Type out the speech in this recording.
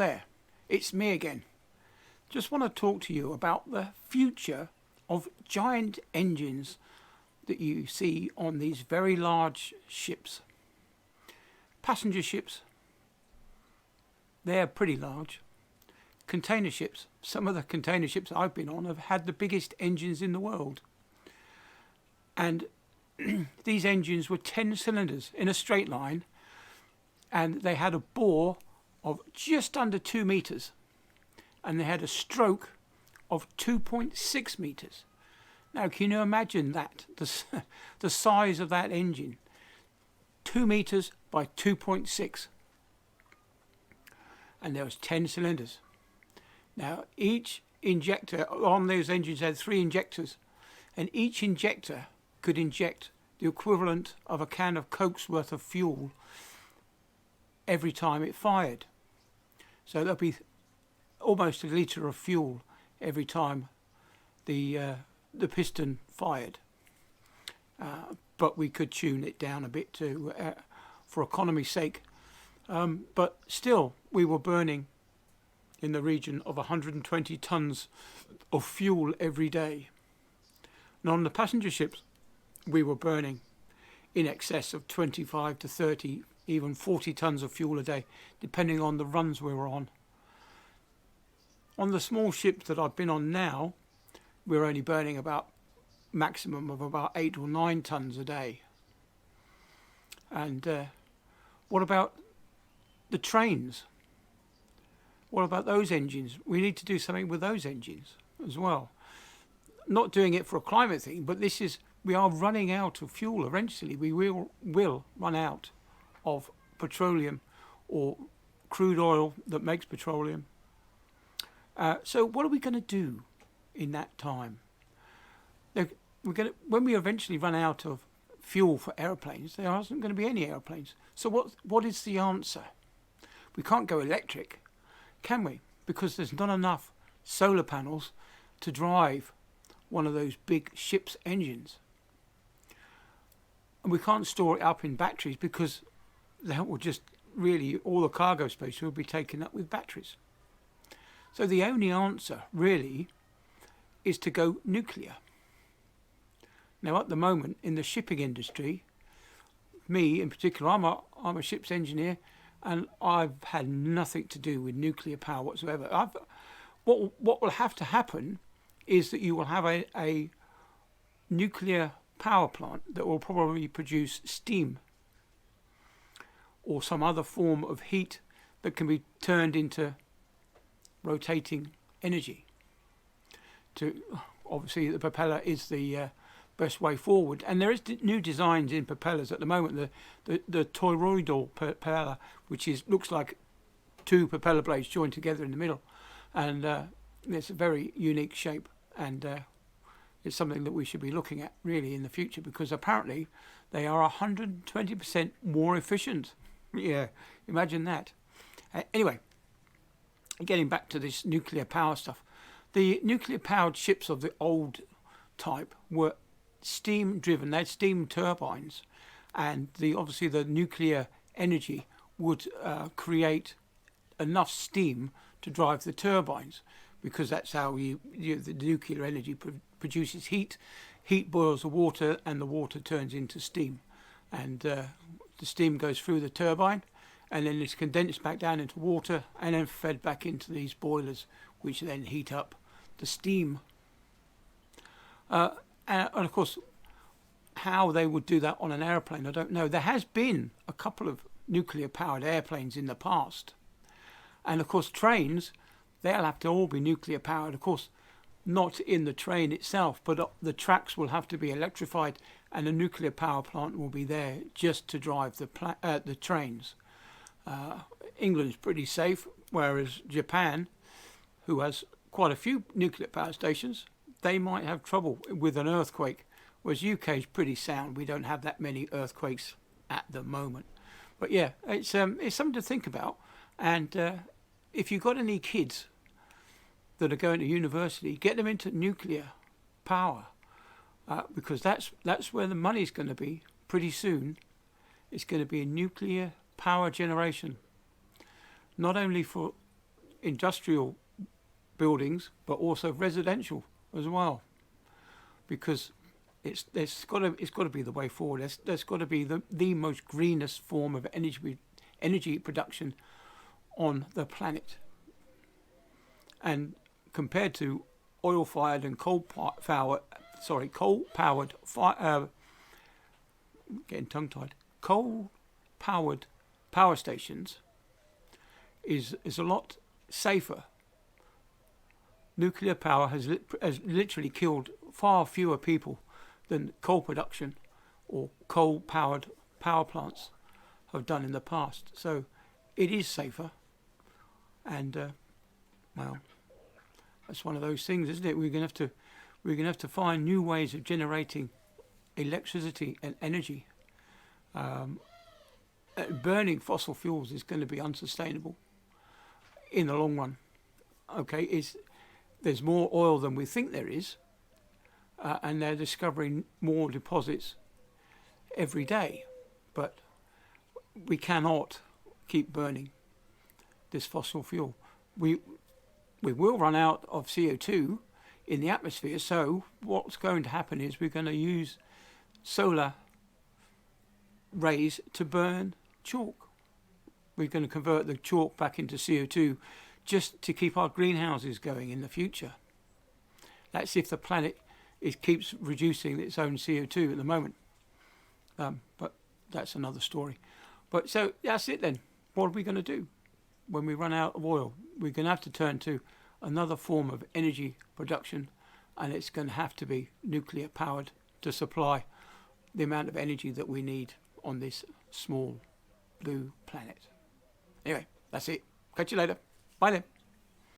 there, it's me again. Just want to talk to you about the future of giant engines that you see on these very large ships. Passenger ships, they're pretty large. Container ships, some of the container ships I've been on have had the biggest engines in the world. And these engines were 10 cylinders in a straight line, and they had a bore of just under 2 meters, and they had a stroke of 2.6 meters. Now, can you imagine that? The size of that engine, 2 meters by 2.6, and there was 10 cylinders. Now, each injector on those engines had 3 injectors, and each injector could inject the equivalent of a can of Coke's worth of fuel every time it fired. So there'll be almost a litre of fuel every time the piston fired. But we could tune it down a bit to for economy's sake. But still, we were burning in the region of 120 tons of fuel every day. And on the passenger ships, we were burning in excess of 25 to 30, even 40 tons of fuel a day, depending on the runs we were on. On the small ships that I've been on now, we're only burning about maximum of about 8 or 9 tons a day. And what about the trains? What about those engines? We need to do something with those engines as well. Not doing it for a climate thing, but we are running out of fuel eventually. We will run out of petroleum or crude oil that makes petroleum. So what are we going to do in that time? When we eventually run out of fuel for aeroplanes, there isn't going to be any aeroplanes. So what is the answer? We can't go electric, can we? Because there's not enough solar panels to drive one of those big ship's engines. And we can't store it up in batteries because that will just really, all the cargo space will be taken up with batteries. So the only answer really is to go nuclear. Now at the moment in the shipping industry, me in particular, I'm a ship's engineer, and I've had nothing to do with nuclear power whatsoever. What will have to happen is that you will have a nuclear power plant that will probably produce steam or some other form of heat that can be turned into rotating energy. Obviously the propeller is the best way forward, and there is new designs in propellers at the moment. The toroidal propeller, which looks like 2 propeller blades joined together in the middle, and it's a very unique shape, and it's something that we should be looking at really in the future, because apparently they are 120% more efficient. Yeah, imagine that. Anyway, getting back to this nuclear power stuff, the nuclear powered ships of the old type were steam driven. They had steam turbines, and obviously the nuclear energy would create enough steam to drive the turbines, because that's how the nuclear energy produces heat. Heat boils the water, and the water turns into steam, and the steam goes through the turbine, and then it's condensed back down into water, and then fed back into these boilers, which then heat up the steam. And of course, how they would do that on an airplane, I don't know. There has been a couple of nuclear-powered airplanes in the past. And of course, trains, they'll have to all be nuclear-powered. Of course, not in the train itself, but the tracks will have to be electrified, and a nuclear power plant will be there just to drive the trains. England's pretty safe, whereas Japan, who has quite a few nuclear power stations, they might have trouble with an earthquake, whereas UK is pretty sound. We don't have that many earthquakes at the moment. But yeah, it's something to think about. And if you've got any kids that are going to university, get them into nuclear power, because that's where the money's going to be pretty soon. It's going to be a nuclear power generation, not only for industrial buildings, but also residential as well, because it's got to be the way forward. There's got to be the most greenest form of energy production on the planet. And compared to oil-fired and coal-powered getting tongue-tied, coal-powered power stations is a lot safer. Nuclear power has literally killed far fewer people than coal production or coal-powered power plants have done in the past. So it is safer, and well, that's one of those things, isn't it? We're going to have to find new ways of generating electricity and energy. Burning fossil fuels is going to be unsustainable in the long run. Okay, there's more oil than we think there is, and they're discovering more deposits every day. But we cannot keep burning this fossil fuel. We will run out of CO2 in the atmosphere, so what's going to happen is we're going to use solar rays to burn chalk. We're going to convert the chalk back into CO2 just to keep our greenhouses going in the future. That's if the planet keeps reducing its own CO2 at the moment. But that's another story. But so that's it then. What are we going to do when we run out of oil? We're going to have to turn to another form of energy production, and it's going to have to be nuclear powered to supply the amount of energy that we need on this small blue planet. Anyway, that's it. Catch you later. Bye then.